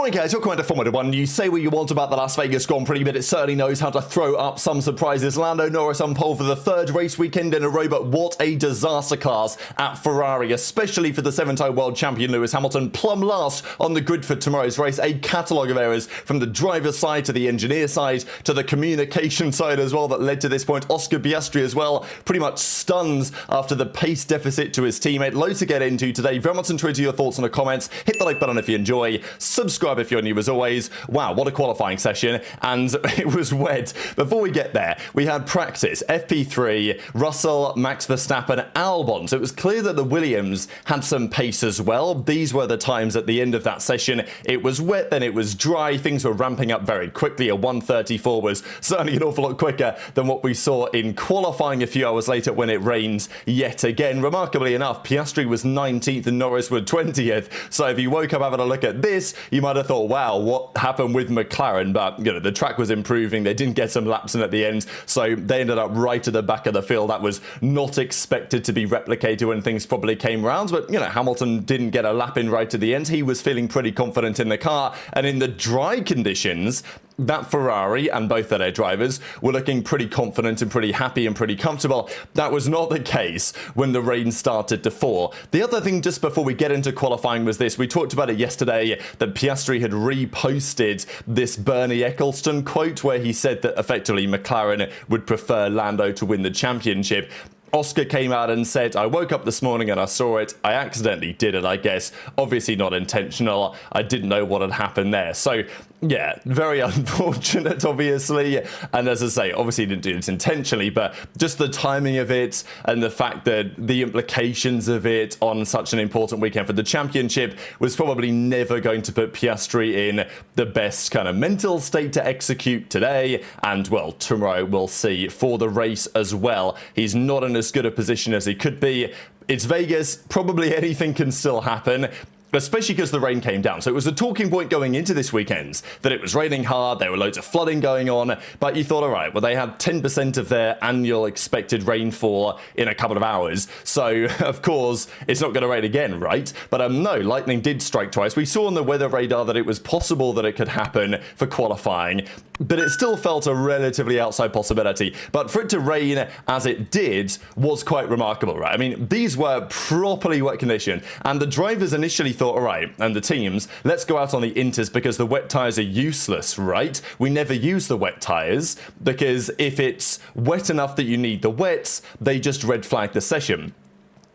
Morning guys, welcome to Formula 1. You say what you want about the Las Vegas Grand Prix, but it certainly knows how to throw up some surprises. Lando Norris on pole for the third race weekend in a row, but what a disaster class at Ferrari, especially for the seven-time world champion Lewis Hamilton. Plumb last on the grid for tomorrow's race. A catalogue of errors from the driver's side to the engineer side to the communication side as well that led to this point. Oscar Piastri as well, pretty much stunned after the pace deficit to his teammate. Loads to get into today. Very much into your thoughts in the comments. Hit the like button if you enjoy. Subscribe if you're new as always. Wow, what a qualifying session, and it was wet. Before we get there, we had practice, FP3, Russell, Max Verstappen, Albon. So it was clear that the Williams had some pace as well. These were the times at the end of that session. It was wet, then it was dry. Things were ramping up very quickly. A 1:34 was certainly an awful lot quicker than what we saw in qualifying a few hours later when it rained yet again. Remarkably enough, Piastri was 19th and Norris were 20th. So if you woke up having a look at this, you might have thought, wow, what happened with McLaren? But you know, the track was improving. They didn't get some laps in at the end, so they ended up right at the back of the field. That was not expected to be replicated when things probably came round. But you know, Hamilton didn't get a lap in right at the end. He was feeling pretty confident in the car, and in the dry conditions, that Ferrari and both of their drivers were looking pretty confident and pretty happy and pretty comfortable. That was not the case when the rain started to fall. The other thing just before we get into qualifying was this. We talked about it yesterday that Piastri had reposted this Bernie Ecclestone quote where he said that effectively McLaren would prefer Lando to win the championship. Oscar came out and said, I woke up this morning and I saw it. I accidentally did it, I guess. Obviously not intentional. I didn't know what had happened there. So, yeah, very unfortunate, obviously. And as I say, obviously he didn't do it intentionally, but just the timing of it and the fact that the implications of it on such an important weekend for the championship was probably never going to put Piastri in the best kind of mental state to execute today. And, well, tomorrow we'll see for the race as well. He's not in as good a position as he could be. It's Vegas, probably anything can still happen, especially because the rain came down. So it was a talking point going into this weekend that it was raining hard, there were loads of flooding going on, but you thought, all right, well, they had 10% of their annual expected rainfall in a couple of hours, so of course it's not going to rain again, right? But no, lightning did strike twice. We saw on the weather radar that it was possible that it could happen for qualifying, but it still felt a relatively outside possibility. But for it to rain as it did was quite remarkable, right? I mean, these were properly wet conditions, and the drivers initially thought, all right, and the teams, let's go out on the inters because the wet tyres are useless, right? We never use the wet tyres because if it's wet enough that you need the wets, they just red flag the session.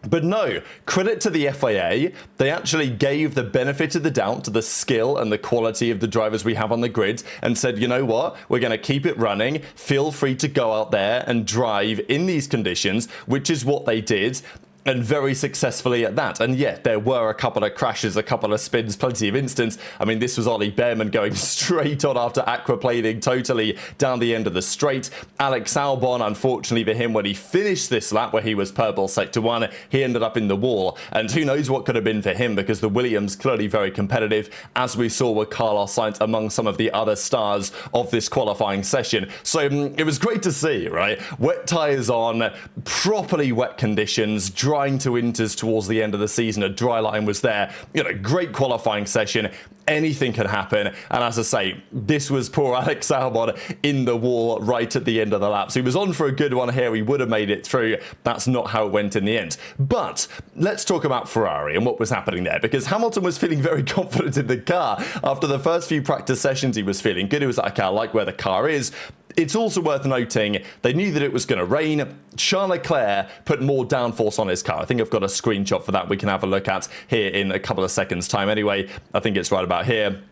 But no, credit to the FIA, they actually gave the benefit of the doubt to the skill and the quality of the drivers we have on the grid and said, you know what, we're going to keep it running, feel free to go out there and drive in these conditions, which is what they did. And very successfully at that. And yet, there were a couple of crashes, a couple of spins, plenty of instants. I mean, this was Ollie Behrman going straight on after aquaplaning totally down the end of the straight. Alex Albon, unfortunately for him, when he finished this lap where he was purple sector 1, he ended up in the wall. And who knows what could have been for him because the Williams clearly very competitive, as we saw with Carlos Sainz among some of the other stars of this qualifying session. So it was great to see, right? Wet tyres on, properly wet conditions, drying to inters towards the end of the season. A dry line was there. You know, great qualifying session. Anything could happen. And as I say, this was poor Alex Albon in the wall right at the end of the lap. So he was on for a good one here. He would have made it through. That's not how it went in the end. But let's talk about Ferrari and what was happening there, because Hamilton was feeling very confident in the car. After the first few practice sessions, he was feeling good. He was like, okay, I like where the car is. It's also worth noting, they knew that it was going to rain. Charles Leclerc put more downforce on his car. I think I've got a screenshot for that we can have a look at here in a couple of seconds' time. Anyway, I think it's right about here.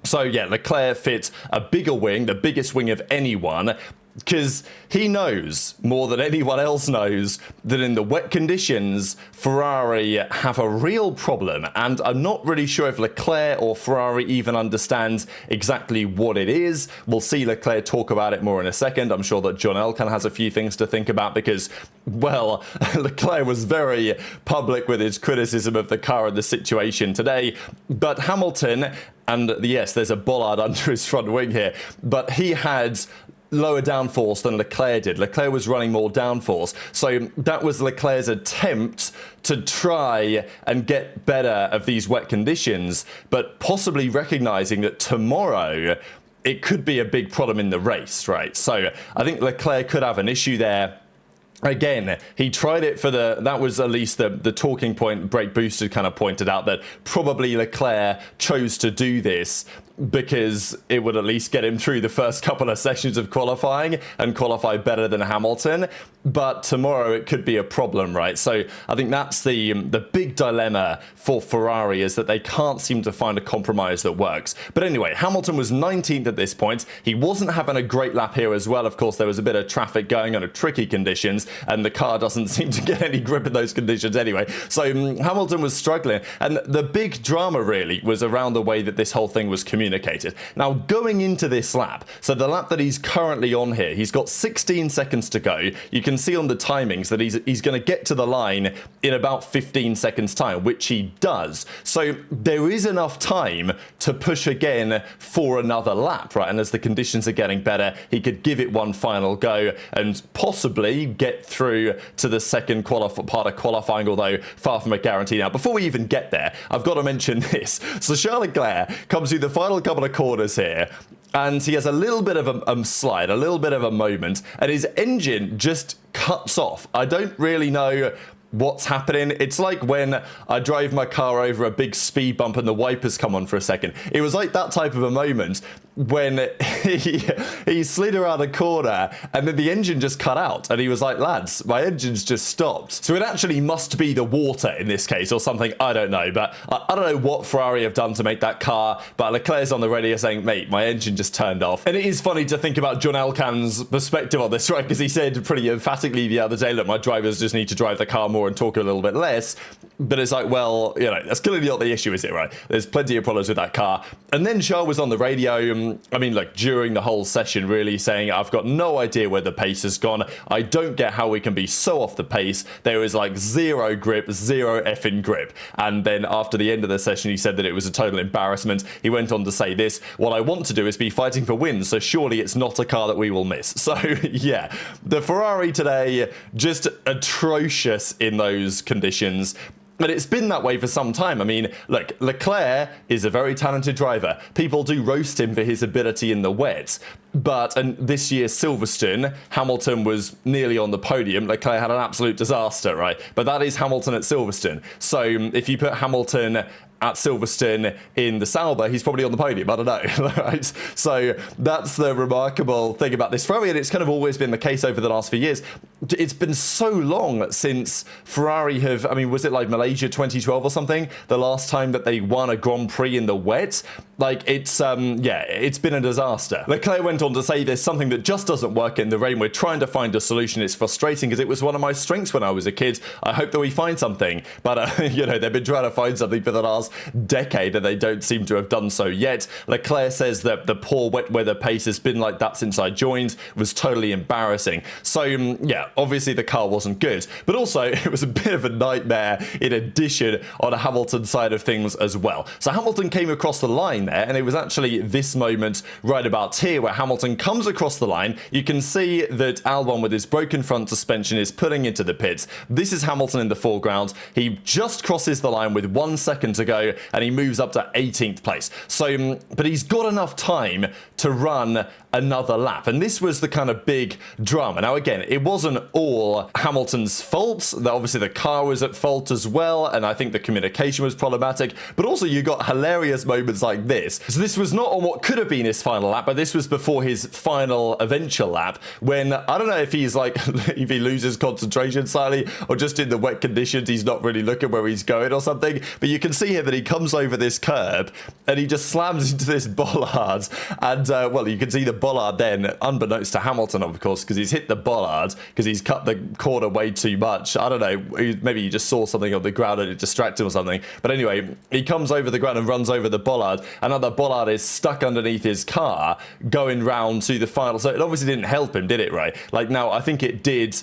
So yeah, Leclerc fit a bigger wing, the biggest wing of anyone, because he knows more than anyone else knows that in the wet conditions, Ferrari have a real problem. And I'm not really sure if Leclerc or Ferrari even understands exactly what it is. We'll see Leclerc talk about it more in a second. I'm sure that John Elkann has a few things to think about because, well, Leclerc was very public with his criticism of the car and the situation today. But Hamilton, and yes, there's a bollard under his front wing here, but he had lower downforce than Leclerc did. Leclerc was running more downforce. So that was Leclerc's attempt to try and get better of these wet conditions, but possibly recognizing that tomorrow it could be a big problem in the race, right? So I think Leclerc could have an issue there. Again, he tried it for that was at least the talking point. Brake Boosted kind of pointed out that probably Leclerc chose to do this because it would at least get him through the first couple of sessions of qualifying and qualify better than Hamilton. But tomorrow it could be a problem, right? So I think that's the big dilemma for Ferrari, is that they can't seem to find a compromise that works. But anyway, Hamilton was 19th at this point. He wasn't having a great lap here as well. Of course, there was a bit of traffic going on, tricky conditions, and the car doesn't seem to get any grip in those conditions anyway. So Hamilton was struggling, and the big drama really was around the way that this whole thing was communicated. Now, going into this lap, so the lap that he's currently on here, he's got 16 seconds to go. You can see on the timings that he's going to get to the line in about 15 seconds time, which he does. So there is enough time to push again for another lap, right? And as the conditions are getting better, he could give it one final go and possibly get through to the second part of qualifying, although far from a guarantee. Now, before we even get there, I've got to mention this. So Charles Leclerc comes through the final couple of corners here, and he has a little bit of a slide, a little bit of a moment, and his engine just cuts off. I don't really know what's happening. It's like when I drive my car over a big speed bump and the wipers come on for a second. It was like that type of a moment when he slid around a corner and then the engine just cut out, and he was like, lads, my engine's just stopped. So it actually must be the water in this case or something, I don't know. But I don't know what Ferrari have done to make that car, but Leclerc's on the radio saying, mate, my engine just turned off. And it is funny to think about John Elkann's perspective on this, right? Because he said pretty emphatically the other day, look, my drivers just need to drive the car more and talk a little bit less. But it's like, well, you know, that's clearly not the issue, is it, right? There's plenty of problems with that car. And then Charles was on the radio, I mean, like, during the whole session, really saying, I've got no idea where the pace has gone. I don't get how we can be so off the pace. There is like zero grip, zero effing grip. And then after the end of the session, he said that it was a total embarrassment. He went on to say this: what I want to do is be fighting for wins, so surely it's not a car that we will miss. So yeah, the Ferrari today, just atrocious in those conditions. But it's been that way for some time. I mean, look, Leclerc is a very talented driver. People do roast him for his ability in the wet. But and this year's Silverstone, Hamilton was nearly on the podium. Leclerc had an absolute disaster, right? But that is Hamilton at Silverstone. So if you put Hamilton at Silverstone in the Sauber, he's probably on the podium. I don't know, right? So that's the remarkable thing about this Ferrari, and it's kind of always been the case over the last few years. It's been so long since Ferrari have, I mean, was it like Malaysia 2012 or something? The last time that they won a Grand Prix in the wet? Like, it's, yeah, it's been a disaster. Leclerc went on to say there's something that just doesn't work in the rain. We're trying to find a solution. It's frustrating because it was one of my strengths when I was a kid. I hope that we find something. But, you know, they've been trying to find something for the last decade and they don't seem to have done so yet. Leclerc says that the poor wet weather pace has been like that since I joined. It was totally embarrassing. So, yeah, obviously the car wasn't good. But also, it was a bit of a nightmare in addition on a Hamilton side of things as well. So Hamilton came across the line there, and it was actually this moment right about here where Hamilton comes across the line. You can see that Albon with his broken front suspension is pulling into the pits. This is Hamilton in the foreground. He just crosses the line with 1 second to go, and he moves up to 18th place. So, but he's got enough time to run another lap. And this was the kind of big drama. Now, again, it wasn't all Hamilton's fault. Obviously, the car was at fault as well, and I think the communication was problematic. But also, you got hilarious moments like this. So this was not on what could have been his final lap, but this was before his final eventual lap, when, I don't know if he's like, if he loses concentration slightly, or just in the wet conditions, he's not really looking where he's going or something. But you can see here that he comes over this curb, and he just slams into this bollard. And, well, you can see the bollard then, unbeknownst to Hamilton, of course, because he's hit the bollard, because he's cut the corner way too much. I don't know, maybe he just saw something on the ground and it distracted him or something. But anyway, he comes over the ground and runs over the bollard, and now the bollard is stuck underneath his car, going round to the final. So it obviously didn't help him, did it, right? Like, now, I think it did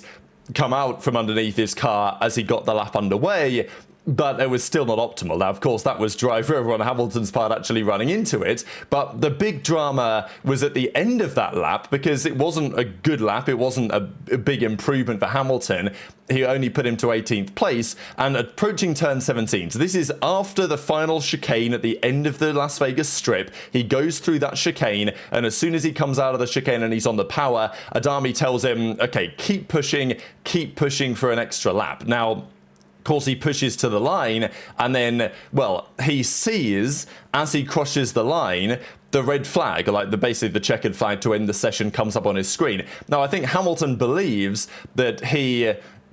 come out from underneath his car as he got the lap underway, but it was still not optimal. Now, of course, that was driver error on Hamilton's part actually running into it, but the big drama was at the end of that lap, because it wasn't a good lap, it wasn't a big improvement for Hamilton. He only put him to 18th place, and approaching turn 17. So this is after the final chicane at the end of the Las Vegas Strip. He goes through that chicane, and as soon as he comes out of the chicane and he's on the power, Adami tells him, okay, keep pushing for an extra lap. Now, of course, he pushes to the line, and then, well, he sees, as he crosses the line, the red flag, like basically the checkered flag to end the session, comes up on his screen. Now, I think Hamilton believes that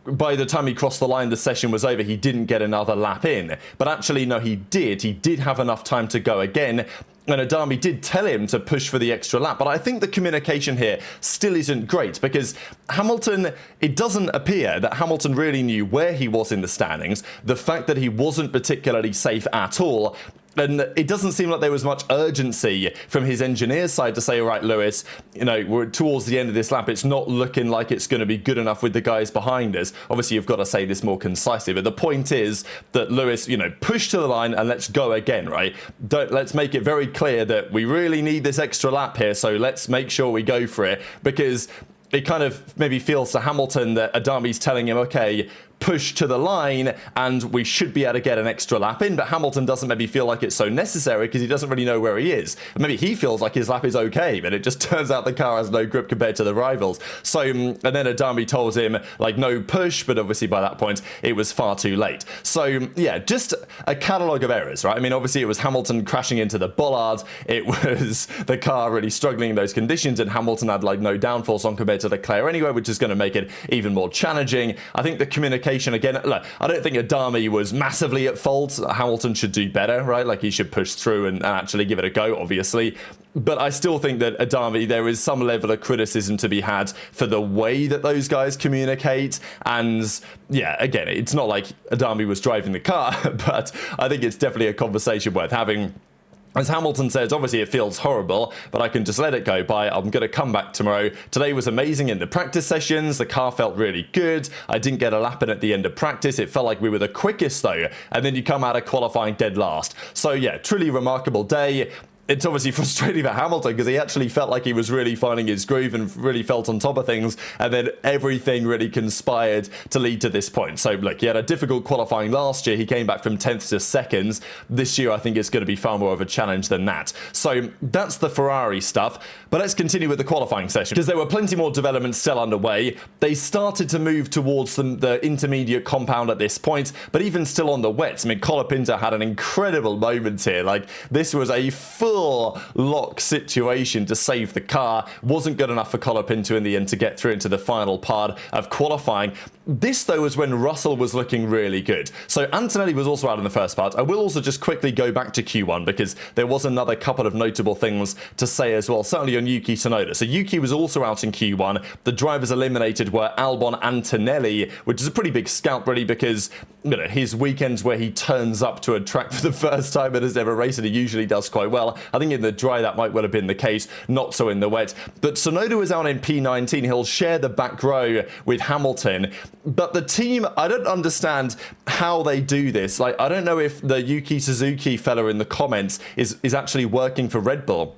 by the time he crossed the line, the session was over. He didn't get another lap in. But actually, no, he did. He did have enough time to go again. And Adami did tell him to push for the extra lap. But I think the communication here still isn't great, because Hamilton, it doesn't appear that Hamilton really knew where he was in the standings, the fact that he wasn't particularly safe at all. And it doesn't seem like there was much urgency from his engineer's side to say, all right, Lewis, we're towards the end of this lap. It's not looking like it's going to be good enough with the guys behind us. Obviously, you've got to say this more concisely. But the point is that Lewis, push to the line and let's go again, right? Let's make it very clear that we really need this extra lap here. So let's make sure we go for it, because it kind of maybe feels to Hamilton that Adami's telling him, okay, push to the line and we should be able to get an extra lap in, but Hamilton doesn't maybe feel like it's so necessary because he doesn't really know where he is. And maybe he feels like his lap is okay, but it just turns out the car has no grip compared to the rivals. So, and then Adami tells him, like, no push, but obviously by that point it was far too late. So, yeah, just a catalogue of errors, right? I mean, obviously it was Hamilton crashing into the bollard, it was the car really struggling in those conditions, and Hamilton had like no downforce on compared to Leclerc anyway, which is going to make it even more challenging. I think the communication again, look, I don't think Adami was massively at fault. Hamilton should do better, right? Like, he should push through and actually give it a go, obviously. But I still think that Adami, there is some level of criticism to be had for the way that those guys communicate. And yeah, again, it's not like Adami was driving the car, but I think it's definitely a conversation worth having. As Hamilton says, obviously it feels horrible, but I can just let it go by. I'm going to come back tomorrow. Today was amazing in the practice sessions. The car felt really good. I didn't get a lap in at the end of practice. It felt like we were the quickest though. And then you come out of qualifying dead last. So yeah, truly remarkable day. It's obviously frustrating for Hamilton because he actually felt like he was really finding his groove and really felt on top of things, and then everything really conspired to lead to this point. So look, he had a difficult qualifying last year. He came back from 10th to 2nd. This year I think it's going to be far more of a challenge than that. So that's the Ferrari stuff, but let's continue with the qualifying session, because there were plenty more developments still underway. They started to move towards the intermediate compound at this point, but even still on the wets, I mean, Colapinto had an incredible moment here. Like, this was a full lock situation to save the car. Wasn't good enough for Colapinto in the end to get through into the final part of qualifying. This though was when Russell was looking really good. So Antonelli was also out in the first part. I will also just quickly go back to Q1 because there was another couple of notable things to say as well, certainly on Yuki Tsunoda. So Yuki was also out in Q1. The drivers eliminated were Albon Antonelli, which is a pretty big scalp really, because his weekends where he turns up to a track for the first time and has never raced, and he usually does quite well. I think in the dry that might well have been the case, not so in the wet. But Tsunoda was out in P19. He'll share the back row with Hamilton. But the team, I don't understand how they do this. Like, I don't know if the Yuki Suzuki fella in the comments is actually working for Red Bull.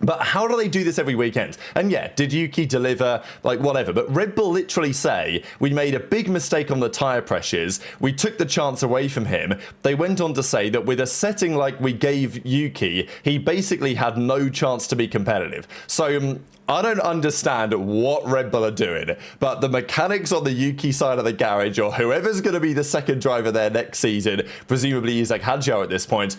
But how do they do this every weekend? And yeah, did Yuki deliver, like, whatever? But Red Bull literally say, we made a big mistake on the tyre pressures. We took the chance away from him. They went on to say that with a setting like we gave Yuki, he basically had no chance to be competitive. So I don't understand what Red Bull are doing, but the mechanics on the Yuki side of the garage, or whoever's going to be the second driver there next season, presumably Isaac Hadjar at this point,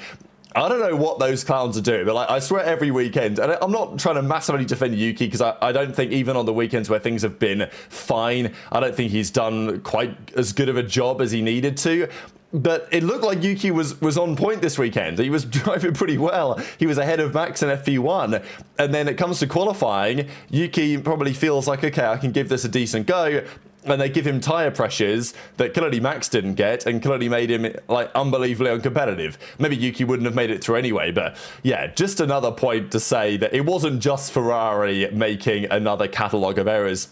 I don't know what those clowns are doing, but like, I swear every weekend, and I'm not trying to massively defend Yuki because I don't think even on the weekends where things have been fine, I don't think he's done quite as good of a job as he needed to. But it looked like Yuki was on point this weekend. He was driving pretty well. He was ahead of Max in FP1. And then it comes to qualifying, Yuki probably feels like, okay, I can give this a decent go. And they give him tyre pressures that clearly Max didn't get, and clearly made him like unbelievably uncompetitive. Maybe Yuki wouldn't have made it through anyway, but yeah, just another point to say that it wasn't just Ferrari making another catalogue of errors.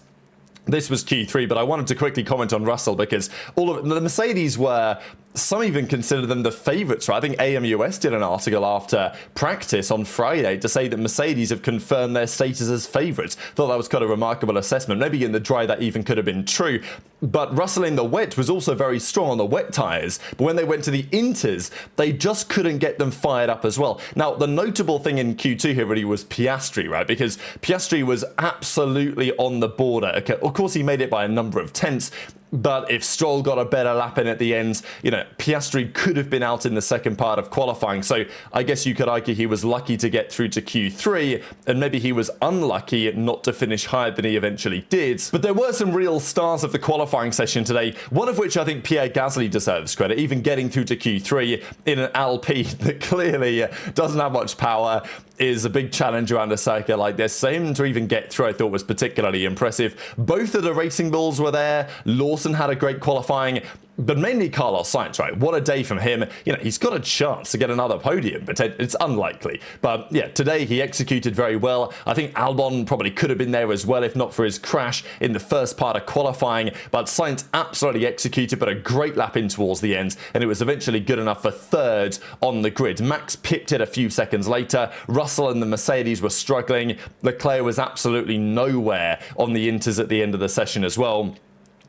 This was Q3, but I wanted to quickly comment on Russell because all of the Mercedes were some even consider them the favourites, right? I think AMUS did an article after practice on Friday to say that Mercedes have confirmed their status as favourites. Thought that was kind of a remarkable assessment. Maybe in the dry that even could have been true. But Russell in the wet was also very strong on the wet tyres. But when they went to the inters, they just couldn't get them fired up as well. Now, the notable thing in Q2 here really was Piastri, right? Because Piastri was absolutely on the border. Okay, of course, he made it by a number of tenths. But if Stroll got a better lap in at the end, Piastri could have been out in the second part of qualifying. So I guess you could argue he was lucky to get through to Q3, and maybe he was unlucky not to finish higher than he eventually did. But there were some real stars of the qualifying session today, one of which I think Pierre Gasly deserves credit, even getting through to Q3 in an Alpine that clearly doesn't have much power, is a big challenge around a circuit like this. So him to even get through, I thought was particularly impressive. Both of the Racing Bulls were there. Lawson had a great qualifying, but mainly Carlos Sainz, right? What a day from him. He's got a chance to get another podium, but it's unlikely. But yeah, today he executed very well. I think Albon probably could have been there as well, if not for his crash in the first part of qualifying. But Sainz absolutely executed, but a great lap in towards the end, and it was eventually good enough for third on the grid. Max pipped it a few seconds later. Russell and the Mercedes were struggling. Leclerc was absolutely nowhere on the inters at the end of the session as well.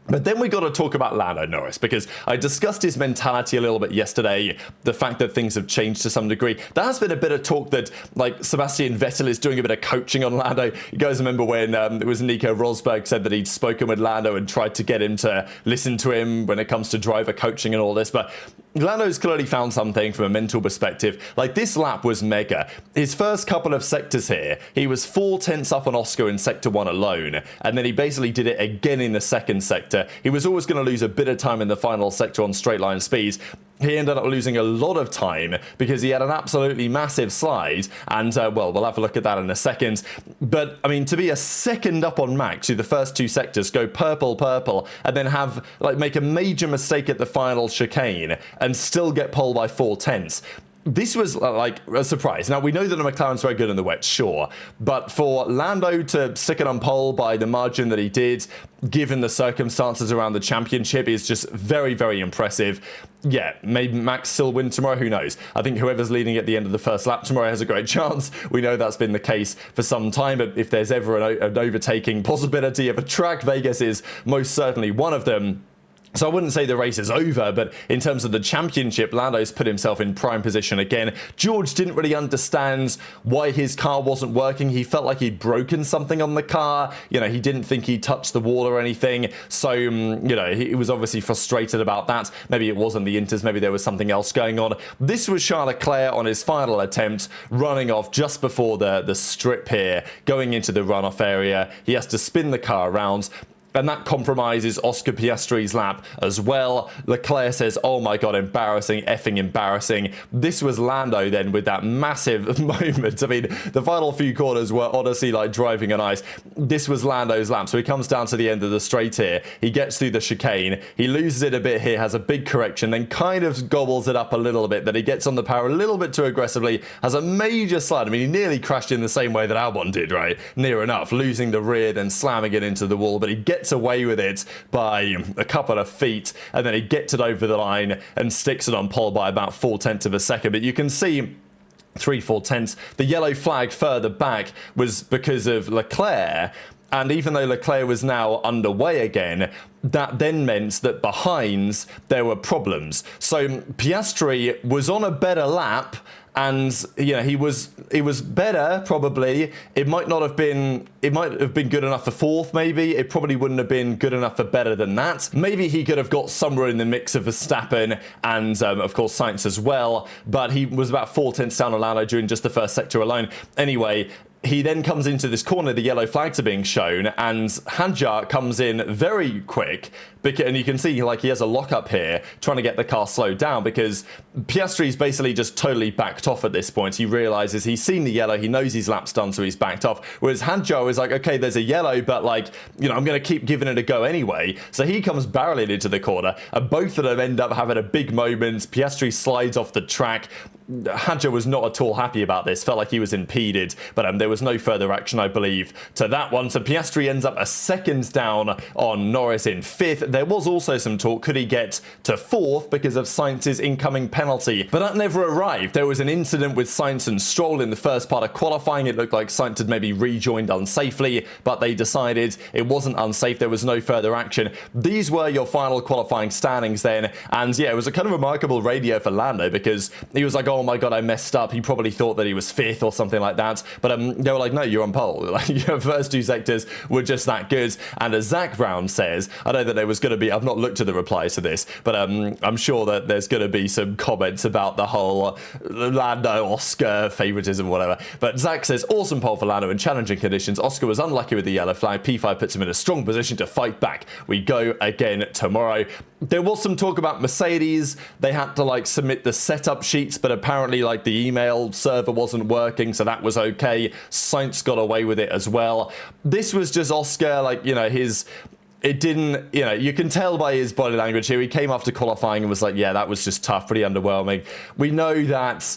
But then we got to talk about Lando Norris, because I discussed his mentality a little bit yesterday, the fact that things have changed to some degree. There has been a bit of talk that, Sebastian Vettel is doing a bit of coaching on Lando. You guys remember when it was Nico Rosberg said that he'd spoken with Lando and tried to get him to listen to him when it comes to driver coaching and all this, but Lando's clearly found something from a mental perspective. This lap was mega. His first couple of sectors here, he was 4 tenths up on Oscar in sector 1 alone, and then he basically did it again in the second sector. He was always going to lose a bit of time in the final sector on straight line speeds. He ended up losing a lot of time because he had an absolutely massive slide, and we'll have a look at that in a second. But I mean, to be a second up on Max through the first 2 sectors, go purple, and then have make a major mistake at the final chicane and still get pole by 4 tenths. This was a surprise. Now, we know that the McLaren's very good in the wet, sure, but for Lando to stick it on pole by the margin that he did, given the circumstances around the championship, is just very, very impressive. Yeah, maybe Max still win tomorrow, who knows? I think whoever's leading at the end of the first lap tomorrow has a great chance. We know that's been the case for some time, but if there's ever an overtaking possibility of a track, Vegas is most certainly one of them. So I wouldn't say the race is over, but in terms of the championship, Lando's put himself in prime position again. George didn't really understand why his car wasn't working. He felt like he'd broken something on the car. He didn't think he touched the wall or anything. So, he was obviously frustrated about that. Maybe it wasn't the inters. Maybe there was something else going on. This was Charles Leclerc on his final attempt, running off just before the strip here, going into the runoff area. He has to spin the car around, and that compromises Oscar Piastri's lap as well. Leclerc says, oh my god, embarrassing, effing embarrassing. This was Lando then with that massive moment. I mean, the final few corners were honestly like driving on ice. This was Lando's lap. So he comes down to the end of the straight here. He gets through the chicane. He loses it a bit here, has a big correction, then kind of gobbles it up a little bit. Then he gets on the power a little bit too aggressively, has a major slide. I mean, he nearly crashed in the same way that Albon did, right? Near enough, losing the rear, then slamming it into the wall. But he gets away with it by a couple of feet, and then he gets it over the line and sticks it on pole by about 4 tenths of a second. But you can see 3-4 tenths. The yellow flag further back was because of Leclerc. And even though Leclerc was now underway again, that then meant that behind there were problems. So Piastri was on a better lap, and it was better probably. It might have been good enough for fourth, maybe. It probably wouldn't have been good enough for better than that. Maybe he could have got somewhere in the mix of Verstappen and of course Sainz as well, but he was about 4 tenths down on Lando during just the first sector alone. Anyway, he then comes into this corner, the yellow flags are being shown, and Hadjar comes in very quick, and you can see he has a lock-up here, trying to get the car slowed down, because Piastri's basically just totally backed off at this point. He realises he's seen the yellow, he knows his lap's done, so he's backed off, whereas Hadjar is like, okay, there's a yellow, but I'm going to keep giving it a go anyway. So he comes barreling into the corner, and both of them end up having a big moment. Piastri slides off the track. Hadjar was not at all happy about this, felt like he was impeded, but there was no further action, I believe, to that one. So Piastri ends up a second down on Norris in 5th. There was also some talk, could he get to 4th because of Sainz's incoming penalty? But that never arrived. There was an incident with Sainz and Stroll in the first part of qualifying. It looked like Sainz had maybe rejoined unsafely, but they decided it wasn't unsafe. There was no further action. These were your final qualifying standings then, and yeah, it was a kind of remarkable radio for Lando because he was like, oh my god, I messed up. He probably thought that he was 5th or something like that, but they were like, no, you're on pole. Like, your first 2 sectors were just that good. And as Zach Brown says, I know that there was going to be, I've not looked at the replies to this, but I'm sure that there's going to be some comments about the whole Lando Oscar favoritism, whatever. But Zach says, awesome pole for Lando in challenging conditions. Oscar was unlucky with the yellow flag. P5 puts him in a strong position to fight back. We go again tomorrow. There was some talk about Mercedes. They had to like submit the setup sheets, but apparently like the email server wasn't working, so that was okay. Sainz got away with it as well. This was just Oscar, like, you know, it didn't, you know, you can tell by his body language here. He came after qualifying and was like, yeah, that was just tough, pretty underwhelming. We know that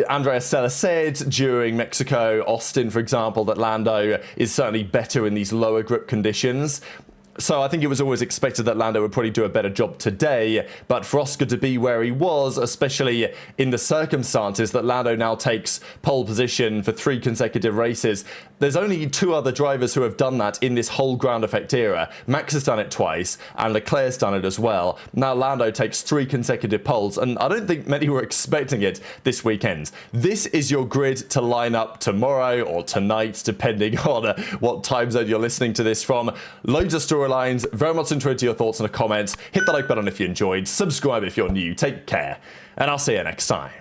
Andrea Stella said during Mexico, Austin, for example, that Lando is certainly better in these lower grip conditions. So I think it was always expected that Lando would probably do a better job today, but for Oscar to be where he was, especially in the circumstances that Lando now takes pole position for 3 consecutive races, there's only 2 other drivers who have done that in this whole ground effect era. Max has done it twice, and Leclerc's done it as well. Now Lando takes 3 consecutive poles, and I don't think many were expecting it this weekend. This is your grid to line up tomorrow or tonight, depending on what time zone you're listening to this from. Loads of storylines. Very much interested to your thoughts in the comments. Hit the like button if you enjoyed. Subscribe if you're new. Take care. And I'll see you next time.